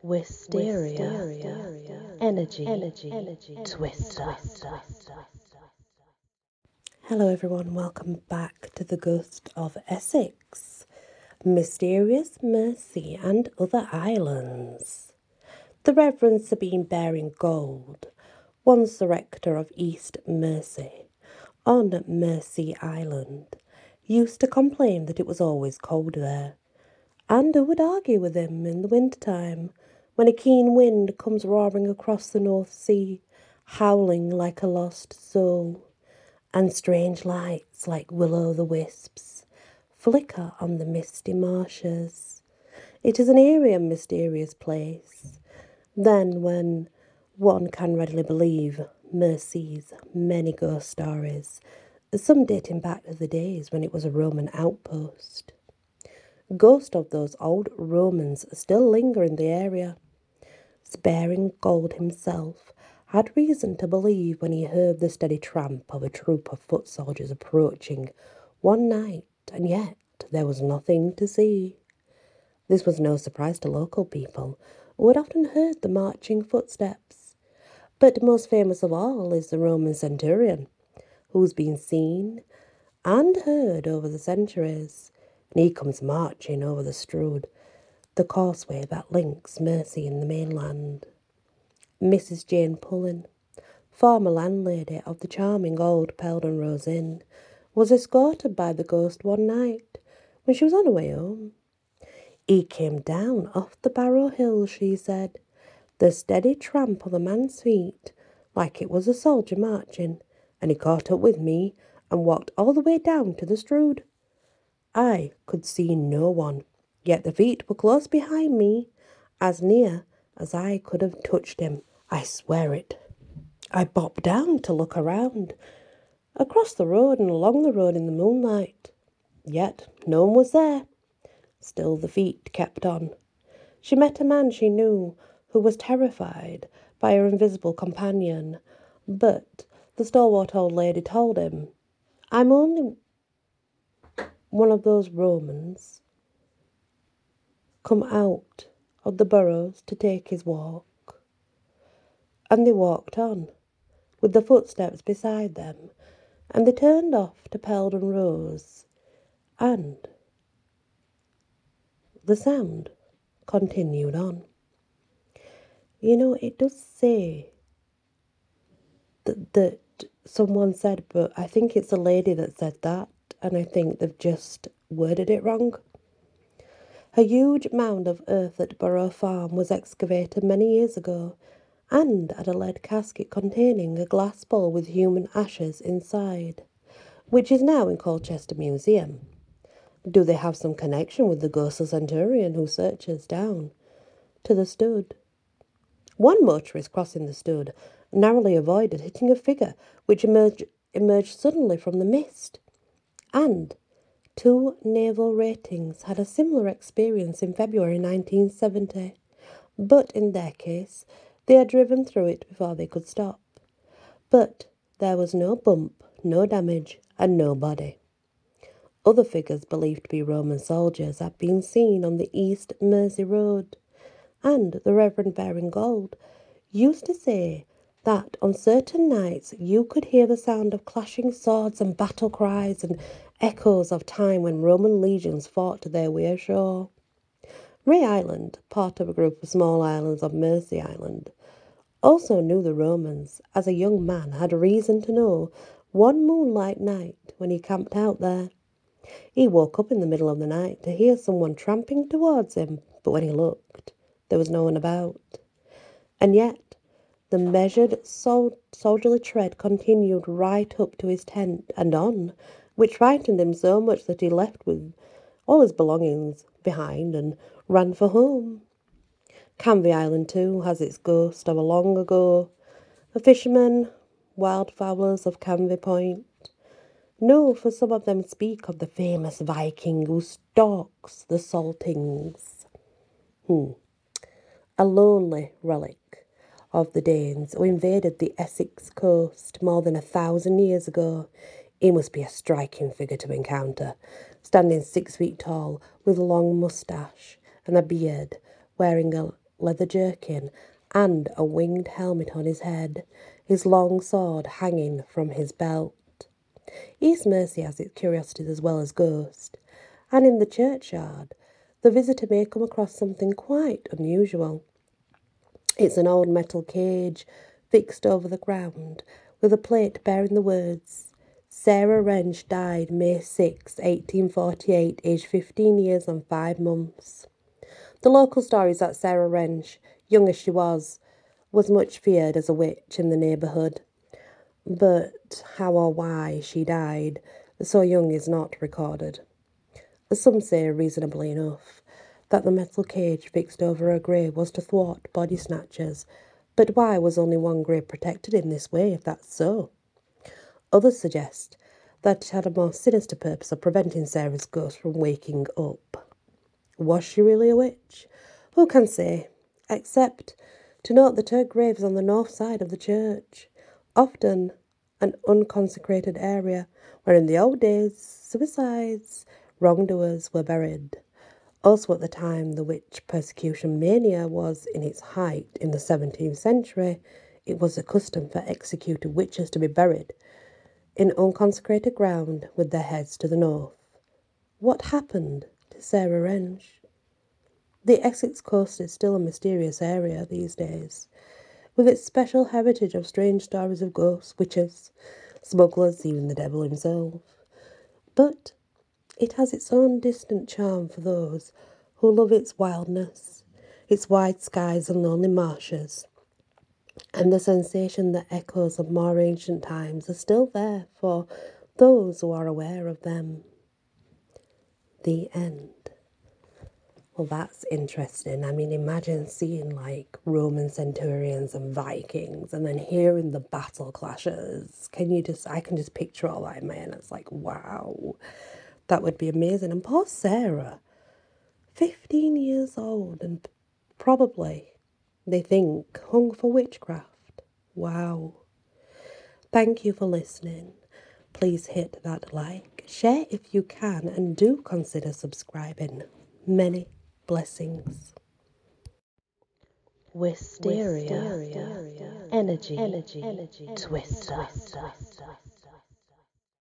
Wisteria, energy, twister. Hello everyone, welcome back to the Ghost of Essex, Mysterious Mersea and Other Islands. The Reverend Sabine Baring Gold, once the rector of East Mersea, on Mersea Island, used to complain that it was always cold there, and who would argue with him in the winter-time, when a keen wind comes roaring across the North Sea, howling like a lost soul, and strange lights like will-o'-the-wisps flicker on the misty marshes. It is an eerie and mysterious place. Then, when one can readily believe Mersea's many ghost stories, some dating back to the days when it was a Roman outpost. Ghosts of those old Romans still linger in the area. Baring Gold himself had reason to believe when he heard the steady tramp of a troop of foot soldiers approaching one night, and yet there was nothing to see. This was no surprise to local people, who had often heard the marching footsteps. But most famous of all is the Roman centurion, who's been seen and heard over the centuries, and he comes marching over the Strood, the causeway that links Mersea and the mainland. Mrs. Jane Pullen, former landlady of the charming old Peldon Rose Inn, was escorted by the ghost one night when she was on her way home. He came down off the Barrow Hill, she said, the steady tramp of a man's feet, like it was a soldier marching, and he caught up with me and walked all the way down to the Strood. I could see no one, yet the feet were close behind me, as near as I could have touched him. I swear it. I bobbed down to look around, across the road and along the road in the moonlight. Yet no one was there. Still the feet kept on. She met a man she knew who was terrified by her invisible companion, but the stalwart old lady told him, "I'm only one of those Romans come out of the burrows to take his walk." And they walked on, with the footsteps beside them, and they turned off to Peldon Rose, and the sound continued on. You know, it does say that someone said, but I think it's a lady that said that, and I think they've just worded it wrong. A huge mound of earth at Borough Farm was excavated many years ago, and had a lead casket containing a glass bowl with human ashes inside, which is now in Colchester Museum. Do they have some connection with the ghostly centurion who searches down to the Strood? One motorist crossing the Strood narrowly avoided hitting a figure which emerged suddenly from the mist, and 2 naval ratings had a similar experience in February 1970, but in their case they had driven through it before they could stop. But there was no bump, no damage, and no body. Other figures believed to be Roman soldiers had been seen on the East Mersea Road, and the Reverend Baring Gold used to say that on certain nights you could hear the sound of clashing swords and battle cries and echoes of time when Roman legions fought their way ashore. Ray Island, part of a group of small islands on Mersea Island, also knew the Romans, as a young man had reason to know one moonlight night when he camped out there. He woke up in the middle of the night to hear someone tramping towards him, but when he looked, there was no one about. And yet, the measured, soldierly tread continued right up to his tent and on, which frightened him so much that he left with all his belongings behind and ran for home. Canvey Island, too, has its ghost of a long ago. The fishermen, wildfowlers of Canvey Point, no, for some of them speak of the famous Viking who stalks the saltings. A lonely relic of the Danes who invaded the Essex coast more than 1,000 years ago. He must be a striking figure to encounter, standing 6 feet tall, with a long moustache and a beard, wearing leather jerkin, and a winged helmet on his head, his long sword hanging from his belt. East Mersea has its curiosities as well as ghosts, and in the churchyard, the visitor may come across something quite unusual. It's an old metal cage fixed over the ground with a plate bearing the words, Sarah Wrench died May 6, 1848, aged 15 years and 5 months. The local story is that Sarah Wrench, young as she was much feared as a witch in the neighbourhood. But how or why she died so young is not recorded. Some say, reasonably enough, that the metal cage fixed over her grave was to thwart body snatchers. But why was only one grave protected in this way, if that's so? Others suggest that it had a more sinister purpose of preventing Sarah's ghost from waking up. Was she really a witch? Who can say? Except to note that her grave is on the north side of the church, often an unconsecrated area where in the old days suicides, wrongdoers were buried. Also at the time the witch persecution mania was in its height in the 17th century, it was a custom for executed witches to be buried in unconsecrated ground with their heads to the north. What happened to Sarah Wrench? The Essex coast is still a mysterious area these days, with its special heritage of strange stories of ghosts, witches, smugglers, even the devil himself. But it has its own distant charm for those who love its wildness, its wide skies and lonely marshes, and the sensation that echoes of more ancient times are still there for those who are aware of them. The end. Well, that's interesting. I mean, imagine seeing like Roman centurions and Vikings and then hearing the battle clashes. I can just picture all that in my head. It's like, wow, that would be amazing. And poor Sarah, 15 years old and probably, they think, hung for witchcraft. Wow. Thank you for listening. Please hit that like, share if you can, and do consider subscribing. Many blessings. Wisteria. Energy. Twister.